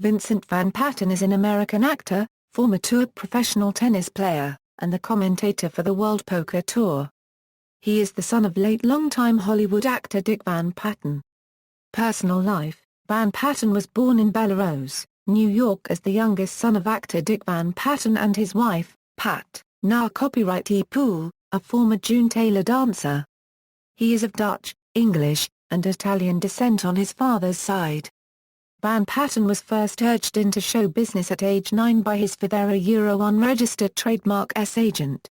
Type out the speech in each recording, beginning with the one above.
Vincent Van Patten is an American actor, former tour professional tennis player, and the commentator for the World Poker Tour. He is the son of late longtime Hollywood actor Dick Van Patten. Personal life: Van Patten was born in Bellerose, New York as the youngest son of actor Dick Van Patten and his wife, Pat, now copyrightee Poole, a former June Taylor dancer. He is of Dutch, English, and Italian descent on his father's side. Van Patten was first urged into show business at age 9 by his father, a unregistered trademark agent.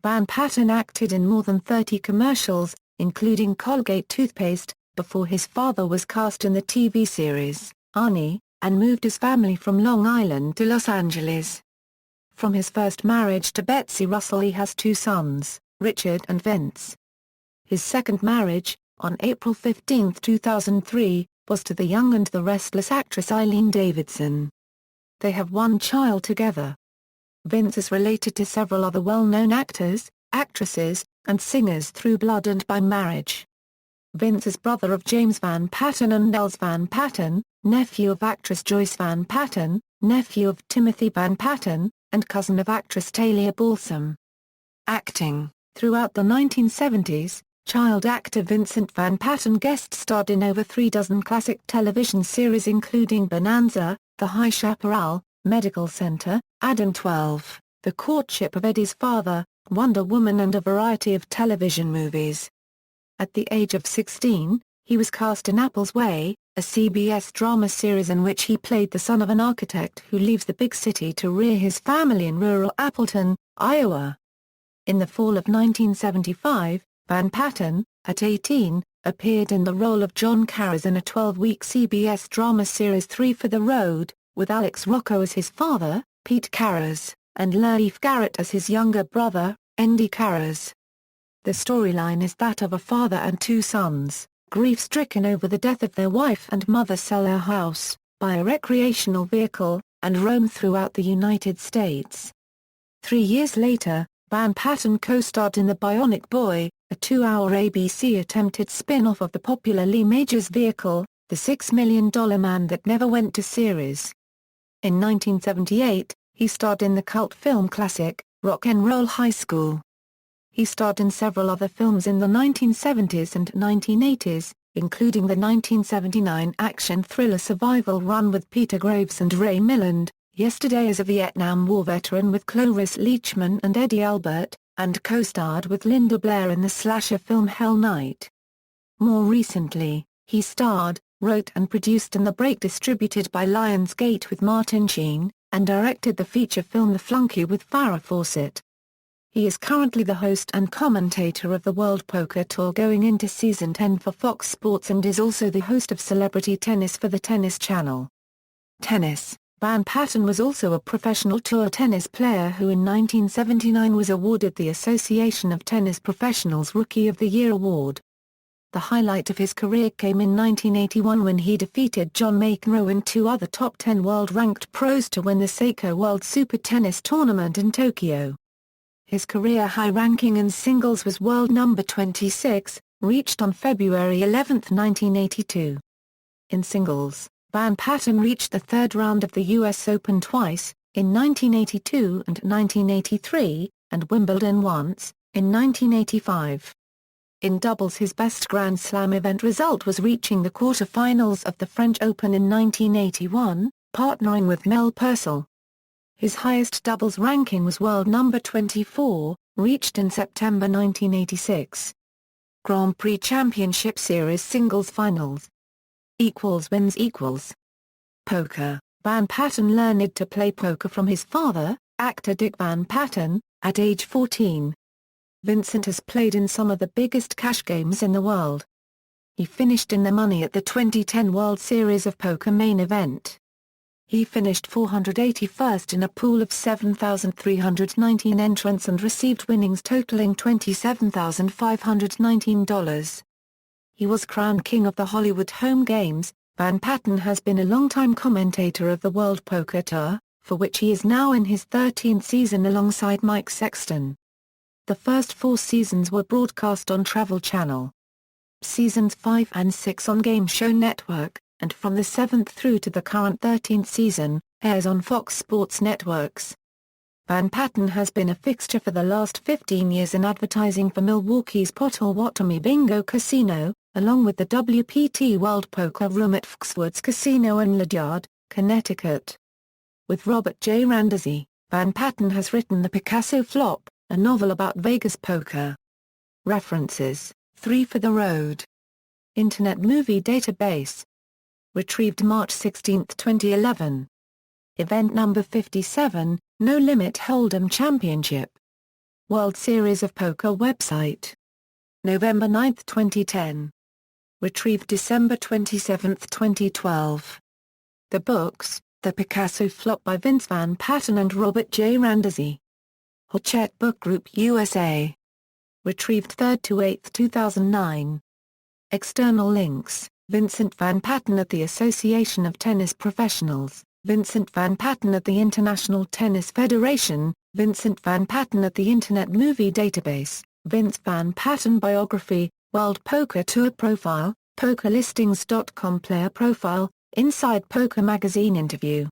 Van Patten acted in more than 30 commercials, including Colgate toothpaste, before his father was cast in the TV series, Arnie, and moved his family from Long Island to Los Angeles. From his first marriage to Betsy Russell he has 2 sons, Richard and Vince. His second marriage, on April 15, 2003, was to the young and the restless actress Eileen Davidson. They have 1 child together. Vince is related to several other well-known actors, actresses, and singers through blood and by marriage. Vince is brother of James Van Patten and Nels Van Patten, nephew of actress Joyce Van Patten, nephew of Timothy Van Patten, and cousin of actress Talia Balsam. Acting: throughout the 1970s, child actor Vincent Van Patten guest-starred in over 3 dozen classic television series including Bonanza, The High Chaparral, Medical Center, Adam 12, The Courtship of Eddie's Father, Wonder Woman and a variety of television movies. At the age of 16, he was cast in Apple's Way, a CBS drama series in which he played the son of an architect who leaves the big city to rear his family in rural Appleton, Iowa. In the fall of 1975, Van Patten, at 18, appeared in the role of John Carras in a 12-week CBS drama series 3 for the Road, with Alex Rocco as his father, Pete Carras, and Leif Garrett as his younger brother, Andy Carras. The storyline is that of a father and 2 sons, grief-stricken over the death of their wife and mother, sell their house, buy a recreational vehicle, and roam throughout the United States. 3 years later, Van Patten co-starred in The Bionic Boy, a 2-hour ABC attempted spin-off of the popular Lee Majors vehicle, The $6 Million Man That Never Went to Series. In 1978, he starred in the cult film classic, Rock 'n' Roll High School. He starred in several other films in the 1970s and 1980s, including the 1979 action thriller Survival Run with Peter Graves and Ray Milland, Yesterday as a Vietnam War veteran with Cloris Leachman and Eddie Albert, and co-starred with Linda Blair in the slasher film Hell Night. More recently, he starred, wrote and produced In the Break distributed by Lionsgate with Martin Sheen, and directed the feature film The Flunky with Farrah Fawcett. He is currently the host and commentator of the World Poker Tour going into Season 10 for Fox Sports and is also the host of Celebrity Tennis for the Tennis Channel. Tennis: Van Patten was also a professional tour tennis player who in 1979 was awarded the Association of Tennis Professionals Rookie of the Year award. The highlight of his career came in 1981 when he defeated John McEnroe and 2 other top 10 world-ranked pros to win the Seiko World Super Tennis Tournament in Tokyo. His career high ranking in singles was world number 26, reached on February 11, 1982. In singles, Van Patten reached the 3rd round of the US Open twice, in 1982 and 1983, and Wimbledon once, in 1985. In doubles his best Grand Slam event result was reaching the quarter-finals of the French Open in 1981, partnering with Mel Purcell. His highest doubles ranking was world number 24, reached in September 1986. Grand Prix Championship Series Singles Finals == Poker: Van Patten learned to play poker from his father, actor Dick Van Patten, at age 14. Vincent has played in some of the biggest cash games in the world. He finished in the money at the 2010 World Series of Poker main event. He finished 481st in a pool of 7,319 entrants and received winnings totaling $27,519. He was crowned king of the Hollywood home games. Van Patten has been a longtime commentator of the World Poker Tour, for which he is now in his 13th season alongside Mike Sexton. The first 4 seasons were broadcast on Travel Channel. Seasons 5 and 6 on Game Show Network, and from the 7th through to the current 13th season, airs on Fox Sports networks. Van Patten has been a fixture for the last 15 years in advertising for Milwaukee's Potawatomi Bingo Casino, along with the WPT World Poker Room at Foxwoods Casino in Ledyard, Connecticut. With Robert J. Randazzi, Van Patten has written The Picasso Flop, a novel about Vegas poker. References: 3 for the Road. Internet Movie Database. Retrieved March 16, 2011. Event number 57, No Limit Hold'em Championship. World Series of Poker website. November 9, 2010. Retrieved December 27, 2012. The books, The Picasso Flop by Vince Van Patten and Robert J. Randazzi. Hachette Book Group USA. Retrieved 3rd to 8th 2009. External links: Vincent Van Patten at the Association of Tennis Professionals, Vincent Van Patten at the International Tennis Federation, Vincent Van Patten at the Internet Movie Database, Vince Van Patten Biography, World Poker Tour Profile, PokerListings.com Player Profile, Inside Poker Magazine Interview.